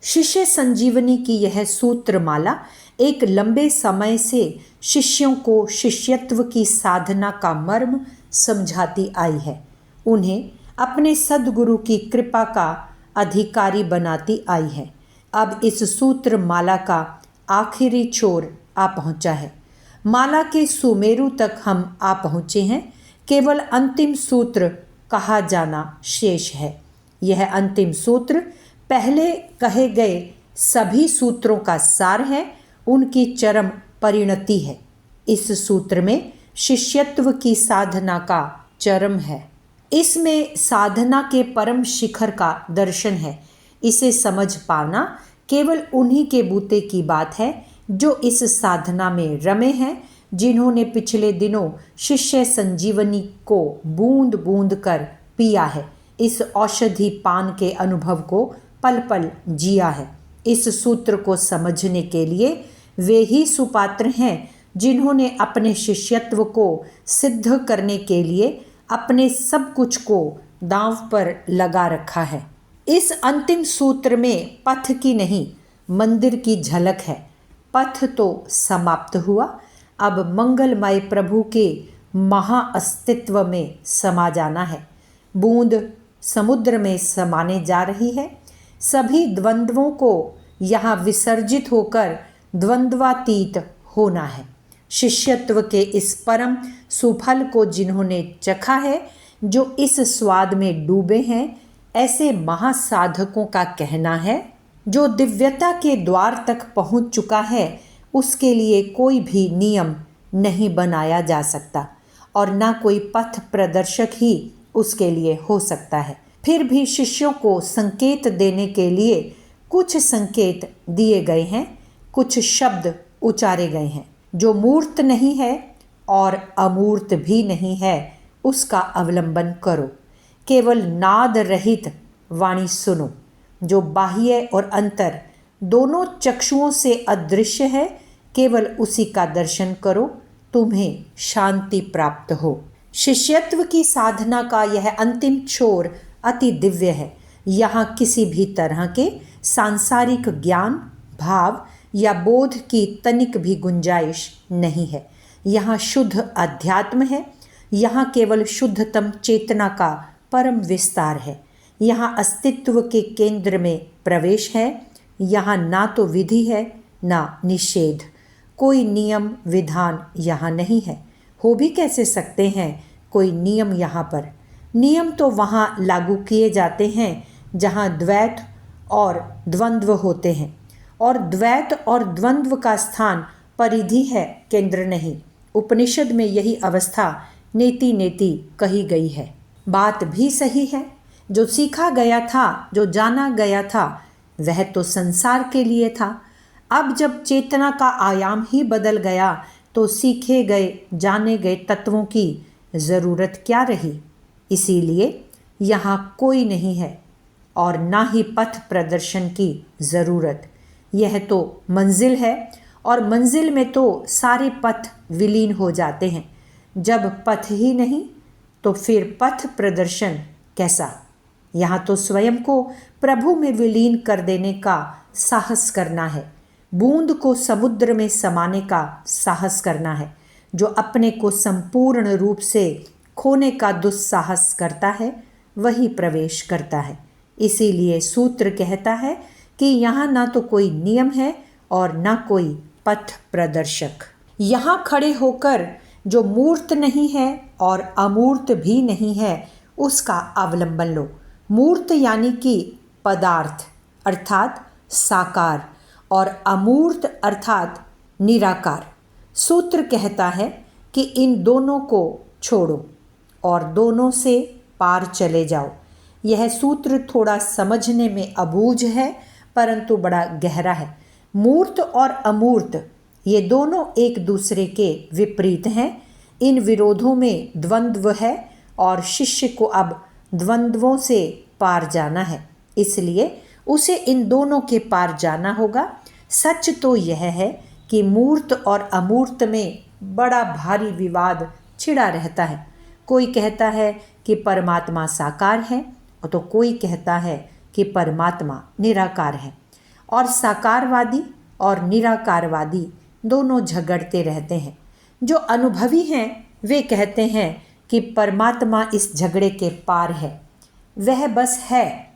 शिष्य संजीवनी की यह सूत्रमाला एक लंबे समय से शिष्यों को शिष्यत्व की साधना का मर्म समझाती आई है, उन्हें अपने सद्गुरु की कृपा का अधिकारी बनाती आई है। अब इस सूत्र माला का आखिरी छोर आ पहुंचा है। माला के सुमेरु तक हम आ पहुंचे हैं। केवल अंतिम सूत्र कहा जाना शेष है। यह अंतिम सूत्र पहले कहे गए सभी सूत्रों का सार है, उनकी चरम परिणति है। इस सूत्र में शिष्यत्व की साधना का चरम है। इसमें साधना के परम शिखर का दर्शन है। इसे समझ पाना केवल उन्हीं के बूते की बात है जो इस साधना में रमे हैं, जिन्होंने पिछले दिनों शिष्य संजीवनी को बूंद बूंद कर पिया है, इस औषधि पान के अनुभव को पल पल जिया है। इस सूत्र को समझने के लिए वे ही सुपात्र हैं जिन्होंने अपने शिष्यत्व को सिद्ध करने के लिए अपने सब कुछ को दांव पर लगा रखा है। इस अंतिम सूत्र में पथ की नहीं, मंदिर की झलक है। पथ तो समाप्त हुआ, अब मंगलमय प्रभु के महाअस्तित्व में समा जाना है। बूंद समुद्र में समाने जा रही है। सभी द्वंद्वों को यहाँ विसर्जित होकर द्वंद्वातीत होना है। शिष्यत्व के इस परम सुफल को जिन्होंने चखा है, जो इस स्वाद में डूबे हैं, ऐसे महासाधकों का कहना है, जो दिव्यता के द्वार तक पहुंच चुका है, उसके लिए कोई भी नियम नहीं बनाया जा सकता और ना कोई पथ प्रदर्शक ही उसके लिए हो सकता है। फिर भी शिष्यों को संकेत देने के लिए कुछ संकेत दिए गए हैं, कुछ शब्द उचारे गए हैं। जो मूर्त नहीं है और अमूर्त भी नहीं है, उसका अवलंबन करो। केवल नाद रहित वाणी सुनो, जो बाह्य और अंतर दोनों चक्षुओं से अदृश्य है। केवल उसी का दर्शन करो, तुम्हें शांति प्राप्त हो। शिष्यत्व की साधना का यह अंतिम छोर अति दिव्य है। यहाँ किसी भी तरह के सांसारिक ज्ञान, भाव या बोध की तनिक भी गुंजाइश नहीं है। यहाँ शुद्ध अध्यात्म है। यहाँ केवल शुद्धतम चेतना का परम विस्तार है। यहाँ अस्तित्व के केंद्र में प्रवेश है। यहाँ ना तो विधि है ना निषेध। कोई नियम विधान यहाँ नहीं है। हो भी कैसे सकते हैं कोई नियम यहाँ पर? नियम तो वहाँ लागू किए जाते हैं जहाँ द्वैत और द्वंद्व होते हैं, और द्वैत और द्वंद्व का स्थान परिधि है, केंद्र नहीं। उपनिषद में यही अवस्था नेति नेति कही गई है। बात भी सही है। जो सीखा गया था, जो जाना गया था, वह तो संसार के लिए था। अब जब चेतना का आयाम ही बदल गया तो सीखे गए जाने गए तत्वों की ज़रूरत क्या रही? इसीलिए यहाँ कोई नहीं है और ना ही पथ प्रदर्शन की ज़रूरत। यह तो मंजिल है और मंजिल में तो सारे पथ विलीन हो जाते हैं। जब पथ ही नहीं तो फिर पथ प्रदर्शन कैसा? यहाँ तो स्वयं को प्रभु में विलीन कर देने का साहस करना है। बूंद को समुद्र में समाने का साहस करना है। जो अपने को संपूर्ण रूप से खोने का दुस्साहस करता है, वही प्रवेश करता है। इसीलिए सूत्र कहता है कि यहाँ ना तो कोई नियम है और ना कोई पथ प्रदर्शक। यहाँ खड़े होकर जो मूर्त नहीं है और अमूर्त भी नहीं है, उसका अवलंबन लो। मूर्त यानी कि पदार्थ अर्थात साकार, और अमूर्त अर्थात निराकार। सूत्र कहता है कि इन दोनों को छोड़ो और दोनों से पार चले जाओ। यह सूत्र थोड़ा समझने में अबूझ है, परंतु बड़ा गहरा है। मूर्त और अमूर्त ये दोनों एक दूसरे के विपरीत हैं। इन विरोधों में द्वंद्व है और शिष्य को अब द्वंद्वों से पार जाना है, इसलिए उसे इन दोनों के पार जाना होगा। सच तो यह है कि मूर्त और अमूर्त में बड़ा भारी विवाद छिड़ा रहता है। कोई कहता है कि परमात्मा साकार है, और तो कोई कहता है कि परमात्मा निराकार है। और साकारवादी और निराकारवादी दोनों झगड़ते रहते हैं। जो अनुभवी हैं वे कहते हैं कि परमात्मा इस झगड़े के पार है, वह बस है,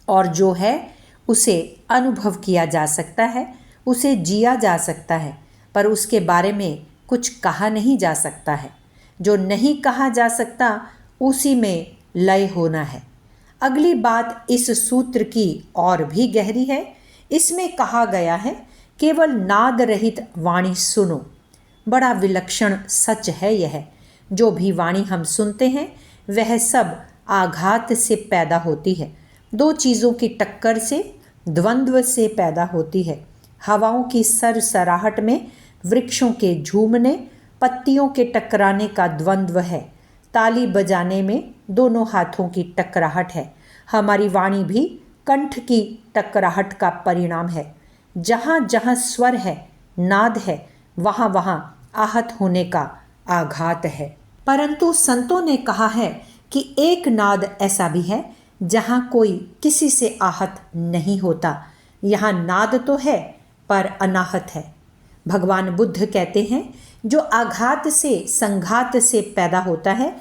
और जो है उसे अनुभव किया जा सकता है, उसे जिया जा सकता है, पर उसके बारे में कुछ कहा नहीं जा सकता है। जो नहीं कहा जा सकता उसी में लय होना है। अगली बात इस सूत्र की और भी गहरी है। इसमें कहा गया है, केवल नाद रहित वाणी सुनो। बड़ा विलक्षण सच है यह। जो भी वाणी हम सुनते हैं वह सब आघात से पैदा होती है, दो चीज़ों की टक्कर से, द्वंद्व से पैदा होती है। हवाओं की सरसराहट में वृक्षों के झूमने, पत्तियों के टकराने का द्वंद्व है। ताली बजाने में दोनों हाथों की टकराहट है। हमारी वाणी भी कंठ की टकराहट का परिणाम है। जहाँ जहाँ स्वर है, नाद है, वहाँ वहाँ आहत होने का आघात है। परंतु संतों ने कहा है कि एक नाद ऐसा भी है जहाँ कोई किसी से आहत नहीं होता। यहाँ नाद तो है पर अनाहत है। भगवान बुद्ध कहते हैं, जो आघात से, संघात से पैदा होता है,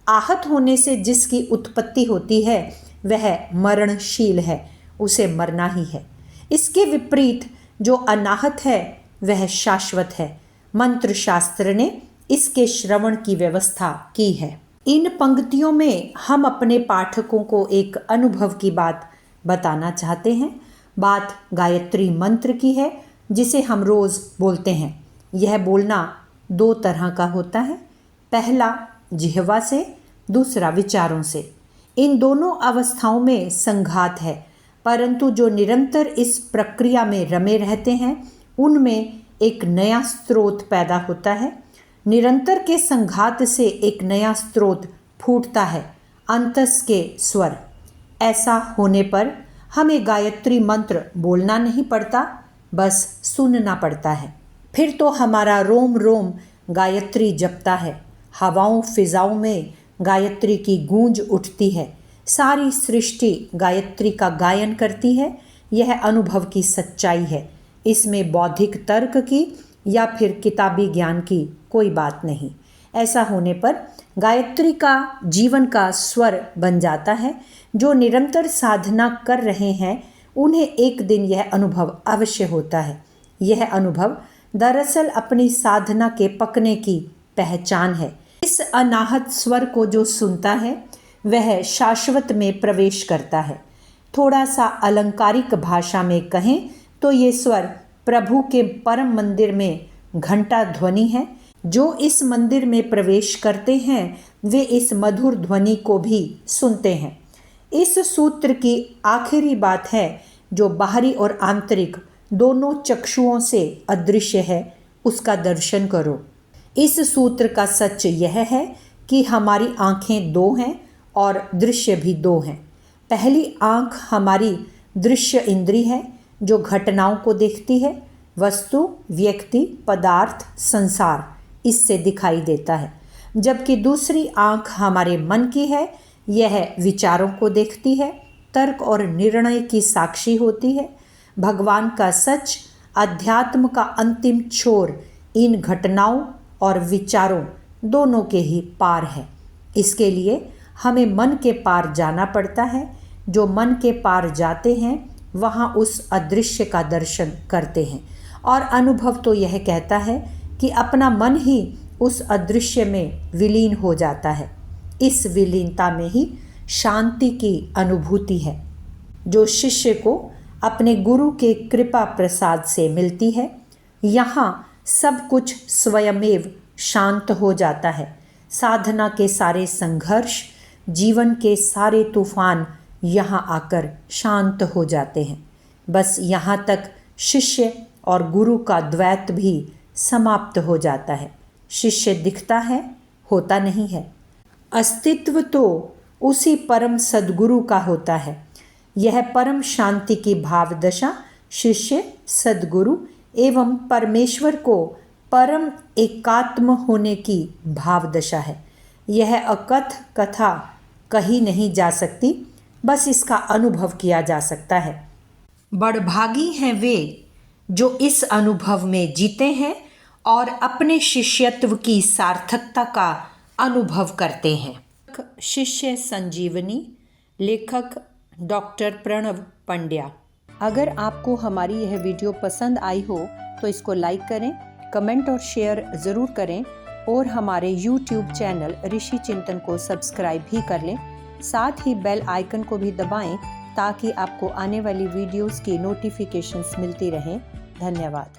आहत होने से जिसकी उत्पत्ति होती है, वह मरणशील है, उसे मरना ही है। इसके विपरीत जो अनाहत है वह शाश्वत है। मंत्र शास्त्र ने इसके श्रवण की व्यवस्था की है। इन पंक्तियों में हम अपने पाठकों को एक अनुभव की बात बताना चाहते हैं। बात गायत्री मंत्र की है, जिसे हम रोज़ बोलते हैं। यह बोलना दो तरह का होता है। पहला जिह्वा से, दूसरा विचारों से। इन दोनों अवस्थाओं में संघात है, परंतु जो निरंतर इस प्रक्रिया में रमे रहते हैं उनमें एक नया स्रोत पैदा होता है। निरंतर के संघात से एक नया स्रोत फूटता है, अंतस के स्वर। ऐसा होने पर हमें गायत्री मंत्र बोलना नहीं पड़ता, बस सुनना पड़ता है। फिर तो हमारा रोम रोम गायत्री जपता है। हवाओं फिजाओं में गायत्री की गूंज उठती है। सारी सृष्टि गायत्री का गायन करती है। यह अनुभव की सच्चाई है। इसमें बौद्धिक तर्क की या फिर किताबी ज्ञान की कोई बात नहीं। ऐसा होने पर गायत्री का जीवन का स्वर बन जाता है। जो निरंतर साधना कर रहे हैं उन्हें एक दिन यह अनुभव अवश्य होता है। यह अनुभव दरअसल अपनी साधना के पकने की पहचान है। इस अनाहत स्वर को जो सुनता है वह शाश्वत में प्रवेश करता है। थोड़ा सा अलंकारिक भाषा में कहें तो ये स्वर प्रभु के परम मंदिर में घंटा ध्वनि है। जो इस मंदिर में प्रवेश करते हैं वे इस मधुर ध्वनि को भी सुनते हैं। इस सूत्र की आखिरी बात है, जो बाहरी और आंतरिक दोनों चक्षुओं से अदृश्य है, उसका दर्शन करो। इस सूत्र का सच यह है कि हमारी आँखें दो हैं और दृश्य भी दो हैं। पहली आँख हमारी दृश्य इंद्री है, जो घटनाओं को देखती है। वस्तु, व्यक्ति, पदार्थ, संसार इससे दिखाई देता है। जबकि दूसरी आँख हमारे मन की है। यह विचारों को देखती है, तर्क और निर्णय की साक्षी होती है। भगवान का सच, अध्यात्म का अंतिम छोर इन घटनाओं और विचारों दोनों के ही पार है। इसके लिए हमें मन के पार जाना पड़ता है। जो मन के पार जाते हैं वहाँ उस अदृश्य का दर्शन करते हैं। और अनुभव तो यह कहता है कि अपना मन ही उस अदृश्य में विलीन हो जाता है। इस विलीनता में ही शांति की अनुभूति है, जो शिष्य को अपने गुरु के कृपा प्रसाद से मिलती है। यहाँ सब कुछ स्वयमेव शांत हो जाता है। साधना के सारे संघर्ष, जीवन के सारे तूफान यहाँ आकर शांत हो जाते हैं। बस यहाँ तक शिष्य और गुरु का द्वैत भी समाप्त हो जाता है। शिष्य दिखता है, होता नहीं है। अस्तित्व तो उसी परम सद्गुरु का होता है। यह परम शांति की भाव दशा शिष्य, सद्गुरु एवं परमेश्वर को परम एकात्म होने की भाव दशा है। यह अकथ कथा कही नहीं जा सकती, बस इसका अनुभव किया जा सकता है। बड़भागी हैं वे जो इस अनुभव में जीते हैं और अपने शिष्यत्व की सार्थकता का अनुभव करते हैं। शिष्य संजीवनी, लेखक डॉक्टर प्रणव पंड्या। अगर आपको हमारी यह वीडियो पसंद आई हो तो इसको लाइक करें, कमेंट और शेयर ज़रूर करें और हमारे YouTube चैनल ऋषि चिंतन को सब्सक्राइब भी कर लें। साथ ही बेल आइकन को भी दबाएं ताकि आपको आने वाली वीडियोस की नोटिफिकेशंस मिलती रहें। धन्यवाद।